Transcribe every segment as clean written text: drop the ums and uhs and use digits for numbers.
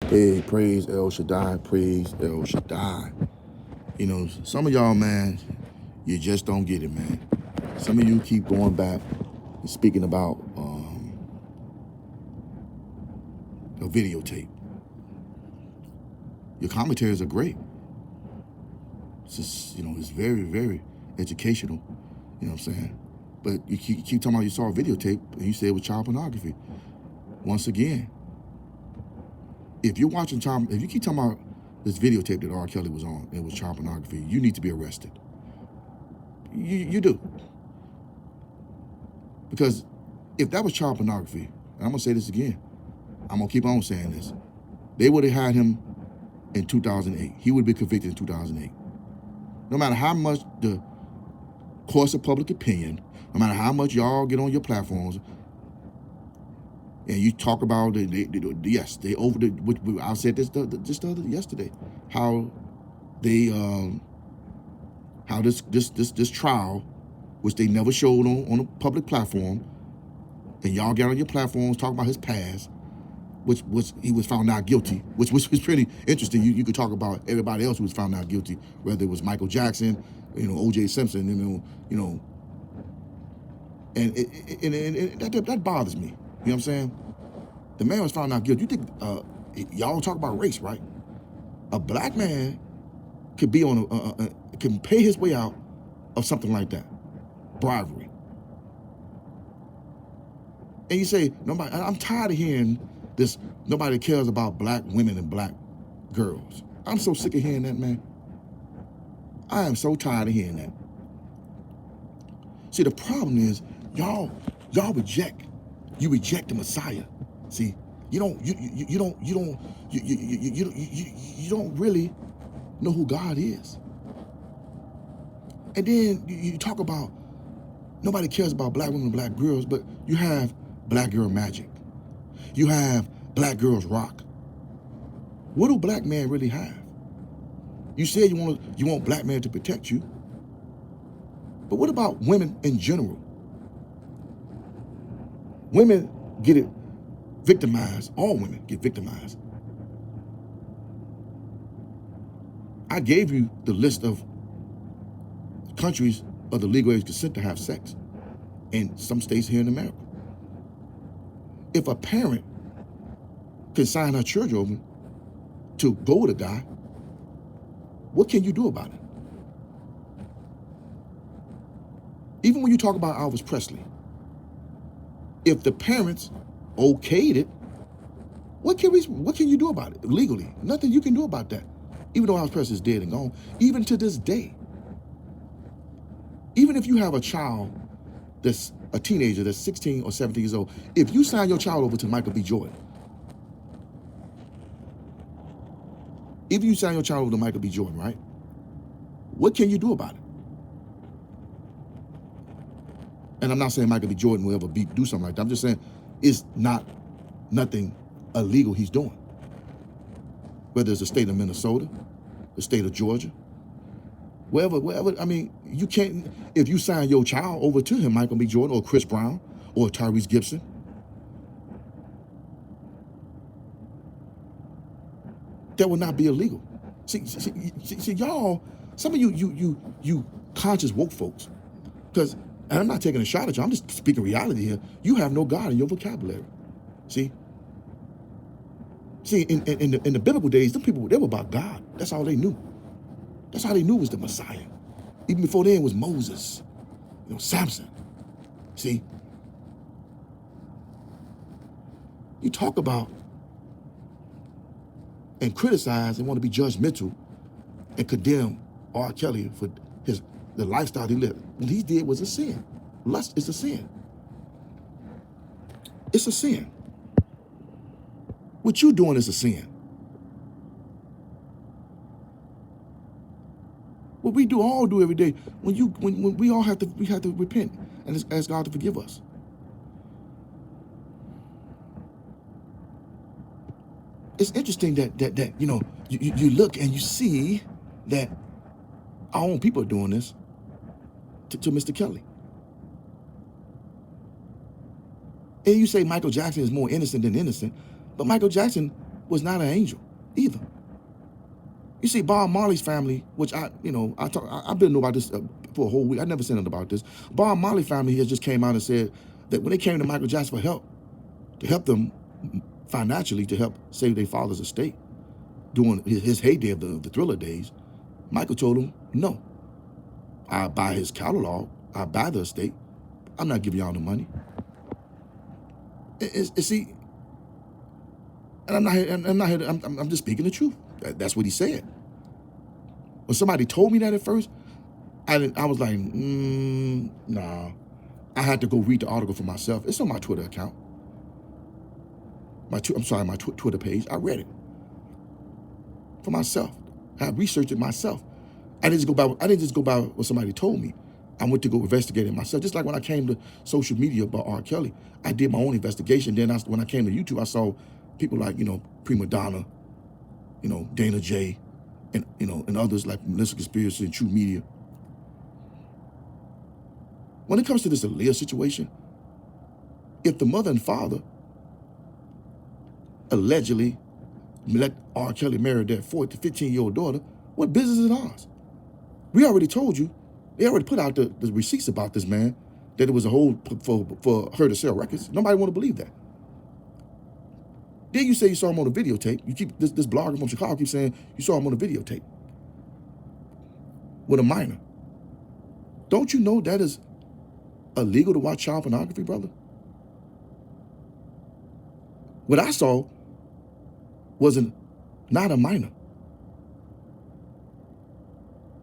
Hey, praise El Shaddai, praise El Shaddai. You know, some of y'all, man, you just don't get it, man. Some of you keep going back and speaking about a videotape. Your commentaries are great. It's just, it's very, very educational. You know what I'm saying? But you keep talking about you saw a videotape and you said it was child pornography. Once again, if you're watching if you keep talking about this videotape that R. Kelly was on, and it was child pornography, you need to be arrested. You do. Because if that was child pornography, and I'm gonna say this again, I'm gonna keep on saying this, they would have had him in 2008. He would be convicted in 2008. No matter how much the course of public opinion, no matter how much y'all get on your platforms and you talk about I said this yesterday, how they how this trial, which they never showed on a public platform, and y'all get on your platforms talking about his past, which was he was found not guilty, which was pretty interesting. You could talk about everybody else who was found not guilty, whether it was Michael Jackson, O.J. Simpson, and that bothers me. You know what I'm saying? The man was found not guilty. You think y'all talk about race, right? A black man could be on can pay his way out of something like that, bribery. And you say nobody. I'm tired of hearing this. Nobody cares about black women and black girls. I'm so sick of hearing that, man. I am so tired of hearing that. See, the problem is y'all reject the Messiah. See, you don't really know who God is. And then you talk about nobody cares about black women and black girls, but you have Black Girl Magic. You have Black Girls Rock. What do black men really have? You said you want black men to protect you, but what about women in general? Women get it victimized. All women get victimized. I gave you the list of countries of the legal age consent to have sex in some states here in America. If a parent can sign her children over to go with a guy, what can you do about it? Even when you talk about Elvis Presley, if the parents okayed it, what can you do about it legally? Nothing you can do about that. Even though Elvis Presley is dead and gone, even to this day, even if you have a child that's a teenager that's 16 or 17 years old, if you sign your child over to Michael B. Jordan, if you sign your child over to Michael B. Jordan, right? What can you do about it? And I'm not saying Michael B. Jordan will ever do something like that. I'm just saying it's nothing illegal he's doing. Whether it's the state of Minnesota, the state of Georgia, wherever, I mean, you can't, if you sign your child over to him, Michael B. Jordan or Chris Brown or Tyrese Gibson, that would not be illegal. See, y'all, some of you conscious woke folks, because, and I'm not taking a shot at you, I'm just speaking reality here, you have no God in your vocabulary. See, in the biblical days, them people, they were about God. That's all they knew. That's all they knew was the Messiah. Even before then was Moses, Samson. See, you talk about and criticize and want to be judgmental and condemn R. Kelly for the lifestyle he lived. What he did was a sin. Lust is a sin. It's a sin. What you doing is a sin. What we all do every day, when we all have to repent and ask God to forgive us. It's interesting that you look and you see that our own people are doing this to Mr. Kelly. And you say Michael Jackson is more innocent than innocent, but Michael Jackson was not an angel either. You see, Bob Marley's family, which I've been know about this for a whole week. I never said nothing about this. Bob Marley family has just came out and said that when they came to Michael Jackson for help, to help them financially, to help save their father's estate during his heyday of the Thriller days, Michael told him, no, I'll buy his catalog, I'll buy the estate, I'm not giving y'all the money. See, and I'm just speaking the truth. That's what he said. When somebody told me that at first, I was like, nah. I had to go read the article for myself. It's on my Twitter account. My Twitter page. I read it for myself. I researched it myself. I didn't just go by what somebody told me. I went to go investigate it myself. Just like when I came to social media about R. Kelly, I did my own investigation. Then when I came to YouTube, I saw people like, Prima Donna, Dana J, and others like Melissa Conspiracy and True Media. When it comes to this Aaliyah situation, if the mother and father allegedly let R. Kelly marry their 14 to 15-year-old daughter, what business is ours? We already told you. They already put out the receipts about this man, that it was a whole for her to sell records. Nobody want to believe that. Then you say you saw him on a videotape. You keep this blogger from Chicago keeps saying you saw him on a videotape with a minor. Don't you know that is illegal to watch child pornography, brother? What I saw wasn't not a minor.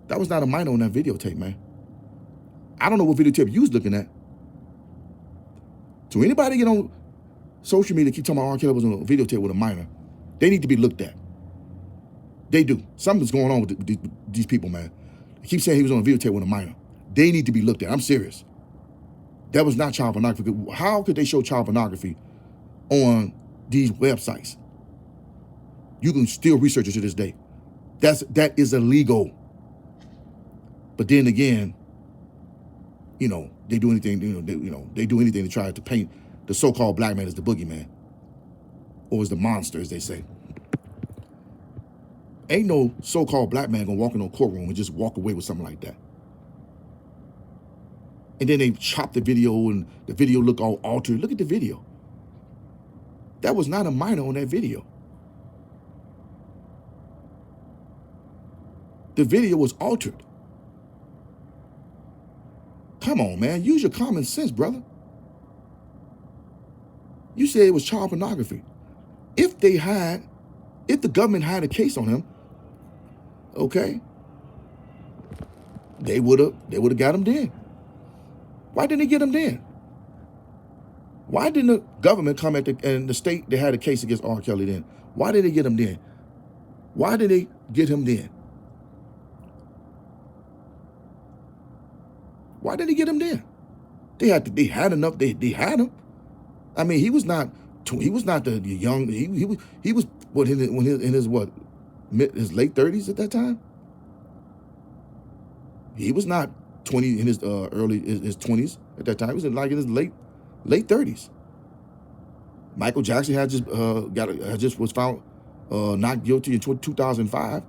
That was not a minor on that videotape, man. I don't know what videotape you was looking at. So anybody get on social media keep talking about R. Kelly was on a videotape with a minor, they need to be looked at. They do. Something's going on with these people, man. They keep saying he was on a videotape with a minor. They need to be looked at. I'm serious. That was not child pornography. How could they show child pornography on these websites? You can still research it to this day. That is illegal. But then again, they do anything. They do anything to try to paint the so-called black man as the boogeyman, or as the monster, as they say. Ain't no so-called black man gonna walk in a courtroom and just walk away with something like that. And then they chop the video, and the video look all altered. Look at the video. That was not a minor on that video. The video was altered. Come on, man. Use your common sense, brother. You said it was child pornography. If the government had a case on him, okay, they would have got him then. Why didn't they get him then? Why didn't the government come and the state they had a case against R. Kelly then? Why did they get him then? Why did they get him then? Why did they get him then? They had enough. They had him. I mean, he was not the young. He was what in his late 30s at that time. He was not 20 in his his 20s at that time. He was in his late 30s. Michael Jackson had just was found not guilty in 2005,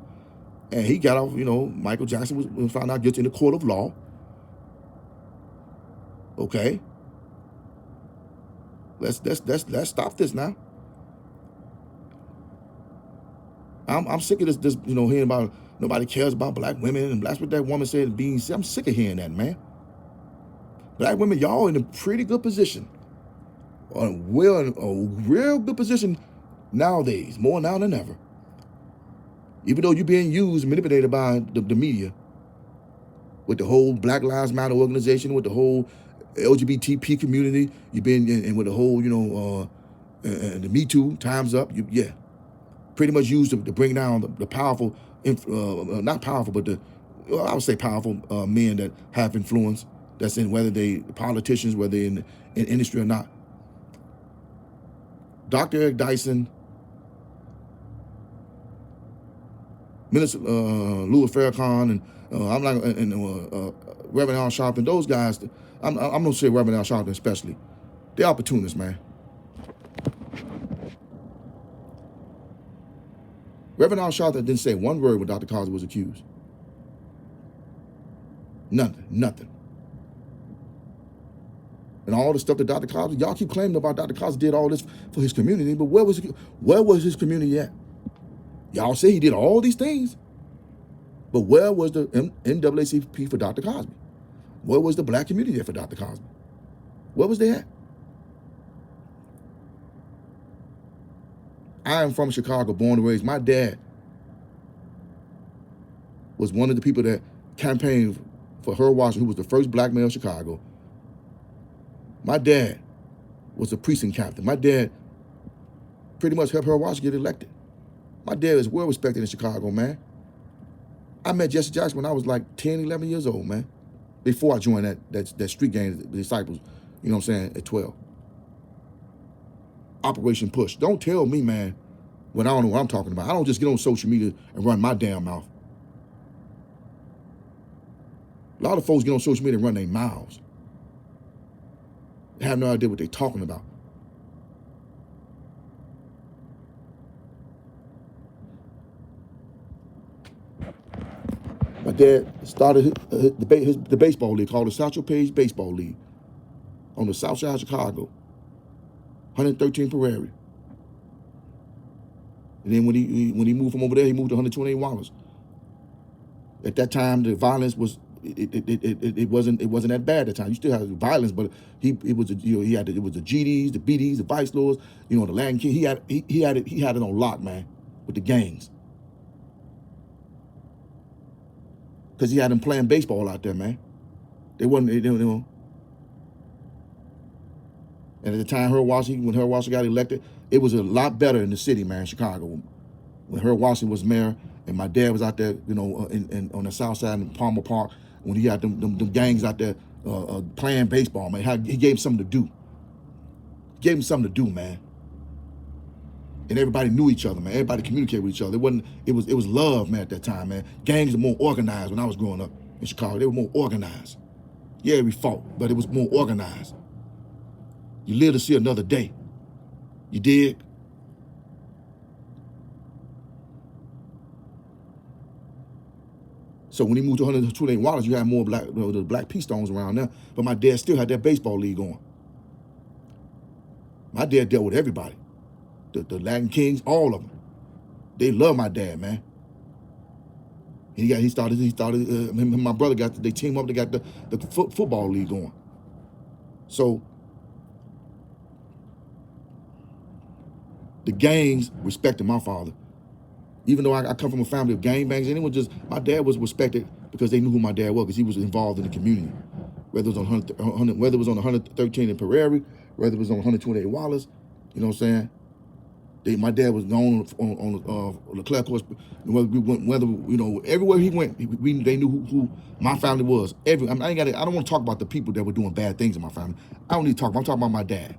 and he got off. Michael Jackson was found not guilty in the court of law. Okay. Let's stop this now. I'm sick of this hearing about nobody cares about black women, and that's what that woman said being said. I'm sick of hearing that, man. Black women, y'all in a pretty good position. A real good position nowadays, more now than ever. Even though you're being used and manipulated by the media, with the whole Black Lives Matter organization, with the whole LGBTQ community, you've been and with the whole, the Me Too, Time's Up, pretty much used to bring down the powerful, not powerful, but I would say powerful men that have influence, that's in whether they politicians, whether in industry or not. Dr. Eric Dyson, Minister Louis Farrakhan, and Reverend Al Sharpton, those guys, I'm gonna say Reverend Al Sharpton especially, they're opportunists, man. Reverend Al Sharpton didn't say one word when Dr. Cosby was accused. Nothing. And all the stuff that Dr. Cosby, y'all keep claiming about Dr. Cosby did all this for his community, but where was his community at? Y'all say he did all these things, but where was the NAACP for Dr. Cosby? Where was the black community at for Dr. Cosby? Where was they at? I am from Chicago, born and raised. My dad was one of the people that campaigned for Herb Washington, who was the first black mayor of Chicago. My dad was a precinct captain. My dad pretty much helped Herb Washington get elected. My dad is well respected in Chicago, man. I met Jesse Jackson when I was like 10, 11 years old, man. Before I joined that street gang, the Disciples, you know what I'm saying, at 12. Operation Push. Don't tell me, man, when I don't know what I'm talking about. I don't just get on social media and run my damn mouth. A lot of folks get on social media and run their mouths. They have no idea what they're talking about. My dad started the baseball league called the Satchel Paige Baseball League on the south side of Chicago, 113 Prairie. And then when he moved from over there, he moved to 128 Wallace. At that time, the violence was it wasn't that bad at the time. You still had violence, but it was the GDs, the BDs, the Vice Lords, you know, the Latin King. He had it on lock, man, with the gangs. Because he had them playing baseball out there, man. They wasn't, you know. And at the time, when Herb Washington got elected, it was a lot better in the city, man, Chicago. When Herb Washington was mayor, and my dad was out there, you know, on the south side in Palmer Park, when he had them gangs out there playing baseball, man. He gave him something to do. He gave him something to do, man. And everybody knew each other, man. Everybody communicated with each other. It was love, man, at that time, man. Gangs were more organized when I was growing up in Chicago. They were more organized. Yeah, we fought, but it was more organized. You live to see another day. You dig? So when he moved to 128 Wallace, you had more the black P Stones around there. But my dad still had that baseball league going. My dad dealt with everybody. The Latin Kings, all of them. They love my dad, man. He started. Him and my brother they teamed up. They got the football league going. So the gangs respected my father. Even though I come from a family of gangbangs, my dad was respected because they knew who my dad was, because he was involved in the community. Whether it was on 113 in Prairie, whether it was on 128 Wallace, you know what I'm saying? My dad was known on Leclerc course. Whether you know, everywhere he went, they knew who my family was. I don't want to talk about the people that were doing bad things in my family. I don't need to talk. I'm talking about my dad.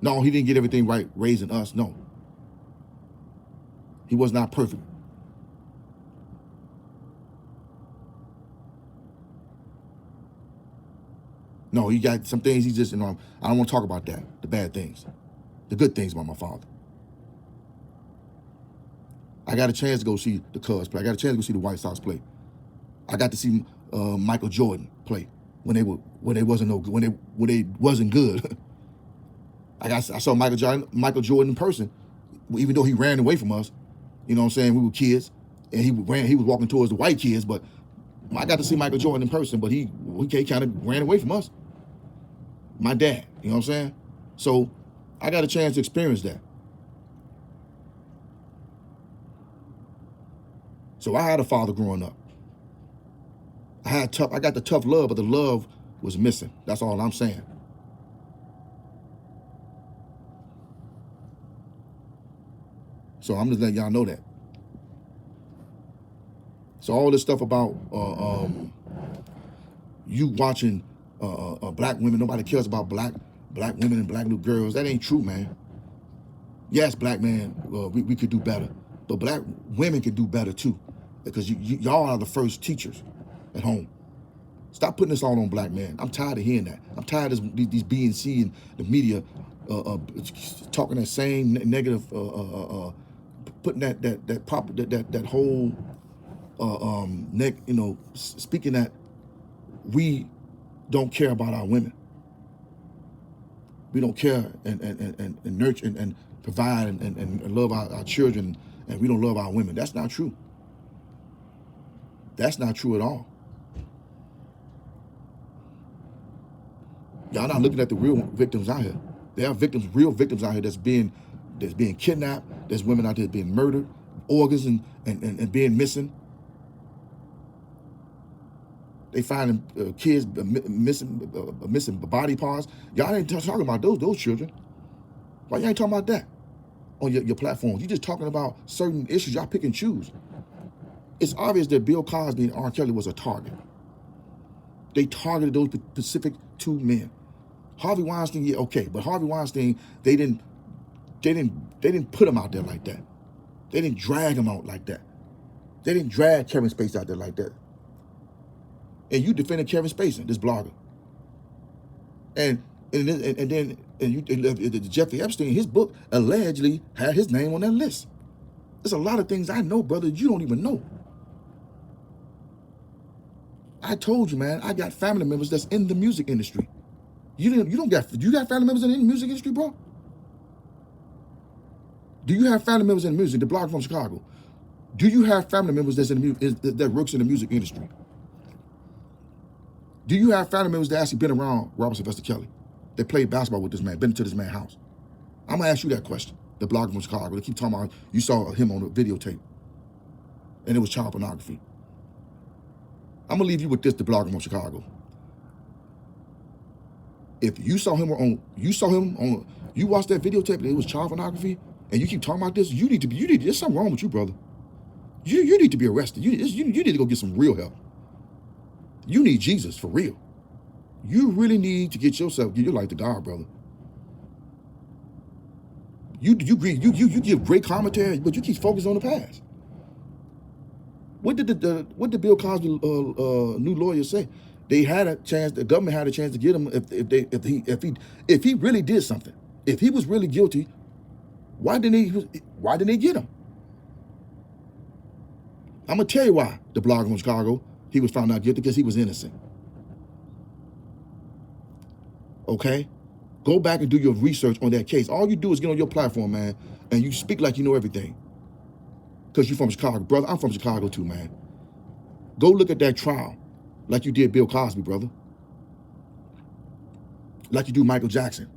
No, he didn't get everything right raising us. No. He was not perfect. No, he got some things he just, you know, I don't want to talk about that, the bad things. The good things about my father. I got a chance to go see the Cubs play. I got a chance to go see the White Sox play. I got to see Michael Jordan play when they wasn't good. I saw Michael Jordan in person, even though he ran away from us. You know what I'm saying? We were kids, and he was walking towards the white kids, but I got to see Michael Jordan in person, but he kind of ran away from us. My dad, you know what I'm saying? So I got a chance to experience that. So I had a father growing up. I got the tough love, but the love was missing. That's all I'm saying. So I'm just letting y'all know that. So all this stuff about you watching black women, nobody cares about black women and black little girls. That ain't true, man. Yes, black men, we could do better, but black women could do better too, because y'all are the first teachers at home. Stop putting this all on black men. I'm tired of hearing that. I'm tired of these BNC and the media talking that same negative, putting that whole speaking that we don't care about our women. We don't care and nurture and provide and love our children, and we don't love our women. That's not true. That's not true at all. Y'all not looking at the real victims out here. There are victims, real victims out here that's being kidnapped. There's women out there being murdered, organs and being missing. They finding kids missing body parts. Y'all ain't talking about those children. Why y'all ain't talking about that on your platforms? You just talking about certain issues. Y'all pick and choose. It's obvious that Bill Cosby and R. Kelly was a target. They targeted those specific two men. Harvey Weinstein, yeah, okay, but Harvey Weinstein, they didn't put him out there like that. They didn't drag him out like that. They didn't drag Kevin Spacey out there like that. And you defended Kevin Spacey, this blogger. And Jeffrey Epstein, his book allegedly had his name on that list. There's a lot of things I know, brother, you don't even know. I told you, man, I got family members that's in the music industry. You got family members in the music industry, bro? Do you have family members in the music? The blogger from Chicago. Do you have family members that works in the music industry? Do you have family members that actually been around Robert Sylvester Kelly? They played basketball with this man, been to this man's house? I'm gonna ask you that question. The blogger from Chicago. They keep talking about you saw him on the videotape, and it was child pornography. I'm gonna leave you with this, the blogger from Chicago. If you watched that videotape and it was child pornography, and you keep talking about this, there's something wrong with you, brother. You need to be arrested. You need to go get some real help. You need Jesus for real. You really need to get your life to God, brother. You give great commentary, but you keep focused on the past. What did Bill Cosby new lawyer say? They had a chance. The government had a chance to get him if he really did something. If he was really guilty, why didn't they get him? I'm gonna tell you why. The blogger from Chicago, he was found out guilty because he was innocent. Okay, go back and do your research on that case. All you do is get on your platform, man, and you speak like you know everything. Because you're from Chicago, brother. I'm from Chicago too, man. Go look at that trial like you did Bill Cosby, brother. Like you do Michael Jackson.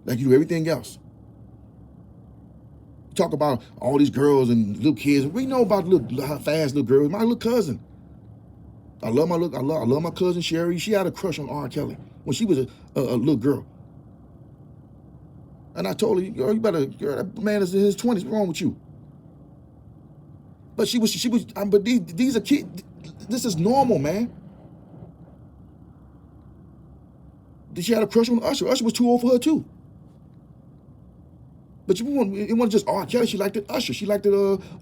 Like you do everything else. You talk about all these girls and little kids. We know about how fast little girls. My little cousin. I love my cousin Sherry. She had a crush on R. Kelly when she was a little girl. And I told her, girl, that man is in his 20s. What's wrong with you? But but these are kids. This is normal, man. She had a crush on Usher. Usher was too old for her too. But it wasn't just R. Kelly. She liked it Usher. She liked it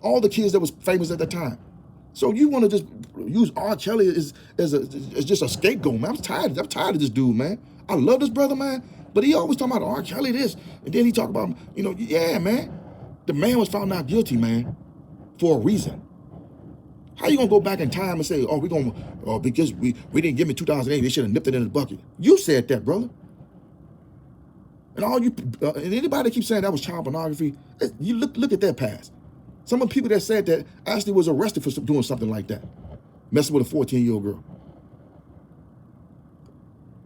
all the kids that was famous at that time. So you want to just use R. Kelly as just a scapegoat, man? I'm tired of this dude, man. I love this brother, man. But he always talking about R. Kelly this, and then he talk about, yeah, man. The man was found not guilty, man, for a reason. How you gonna go back in time and say, because we didn't give him 2008, they should have nipped it in the bucket? You said that, brother. And and anybody that keeps saying that was child pornography, you look at that past. Some of the people that said that actually was arrested for doing something like that, messing with a 14-year-old girl.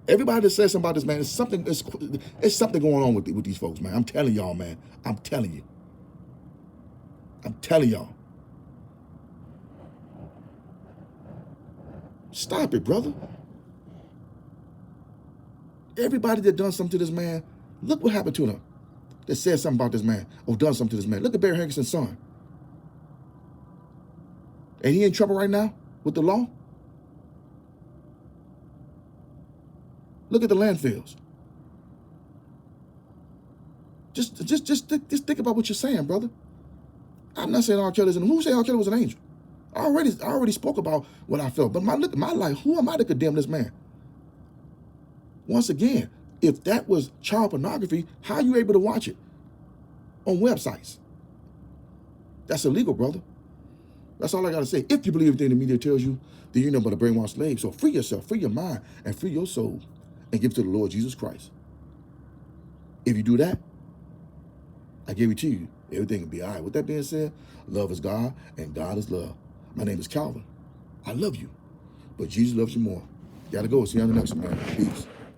Everybody that says something about this, man, it's something going on with these folks, man. I'm telling y'all, man. I'm telling you. I'm telling y'all. Stop it, brother. Everybody that done something to this man, look what happened to them. That said something about this man or done something to this man. Look at Barry Hankinson's son. And he in trouble right now with the law? Look at the landfills. Just think about what you're saying, brother. I'm not saying R. Kelly's an angel. Who said R. Kelly was an angel? I already spoke about what I felt. But look at my life. Who am I to condemn this man? Once again, If that was child pornography, how are you able to watch it on websites? That's illegal, brother. That's all I got to say. If you believe everything the media tells you, then you're nothing but a brainwashed slave. So free yourself, free your mind, and free your soul, and give it to the Lord Jesus Christ. If you do that, I guarantee you, everything will be all right. With that being said, love is God, and God is love. My name is Calvin. I love you, but Jesus loves you more. Gotta go. See you on the next one, man. Peace.